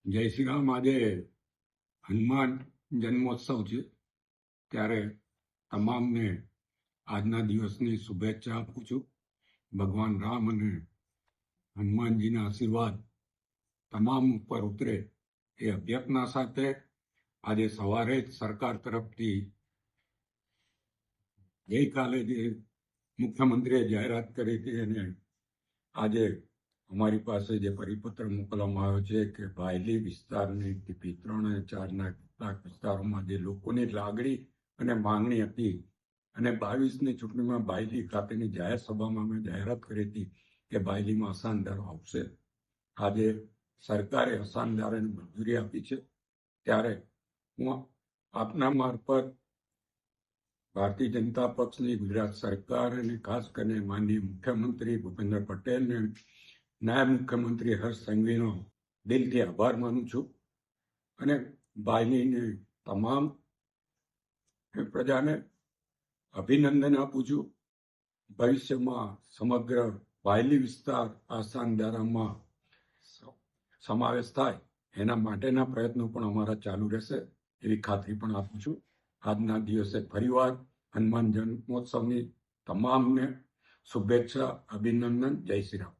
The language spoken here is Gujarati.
જય શ્રી રામ. આજે હનુમાન જન્મોત્સવ છે, ત્યારે તમામને આજના દિવસની શુભેચ્છા આપું છું. ભગવાન રામ અને હનુમાનજીના આશીર્વાદ તમામ ઉપર ઉતરે એ અભ્યર્થના સાથે આજે સવારે જ સરકાર તરફથી ગઈકાલે જે મુખ્યમંત્રીએ જાહેરાત કરી હતી અને આજે અમારી પાસે જે પરિપત્ર મોકલવામાં આવ્યો છે કે બાયલી વિસ્તારની ટીપી 3 અને 4ના કેટલાક વિસ્તારોમાં જે લોકોની લાગણી અને માંગણી હતી અને 22ની ચૂંટણીમાં બાયલી ખાતેની જાહેર સભામાં મેં જાહેરાત કરી હતી કે બાયલીમાં અસાનદારો આવશે. આજે સરકારે અસાનદારોને મંજૂરી આપી છે, ત્યારે હું આપના મારફત ભારતીય જનતા પક્ષની ગુજરાત સરકાર અને ખાસ કરીને માનનીય મુખ્યમંત્રી ભૂપેન્દ્ર પટેલને નાયબ મુખ્યમંત્રી હર્ષ સંઘવીનો દિલથી આભાર માનું છું અને બાયલીની તમામ પ્રજાને અભિનંદન આપું છું. ભવિષ્યમાં સમગ્ર બાયલી વિસ્તાર આસાનદારામાં સમાવેશ થાય એના માટેના પ્રયત્નો પણ અમારા ચાલુ રહેશે એવી ખાતરી પણ આપું છું. આજના દિવસે ફરીવાર હનુમાન જન્મોત્સવની તમામને શુભેચ્છા, અભિનંદન. જય શ્રી રામ.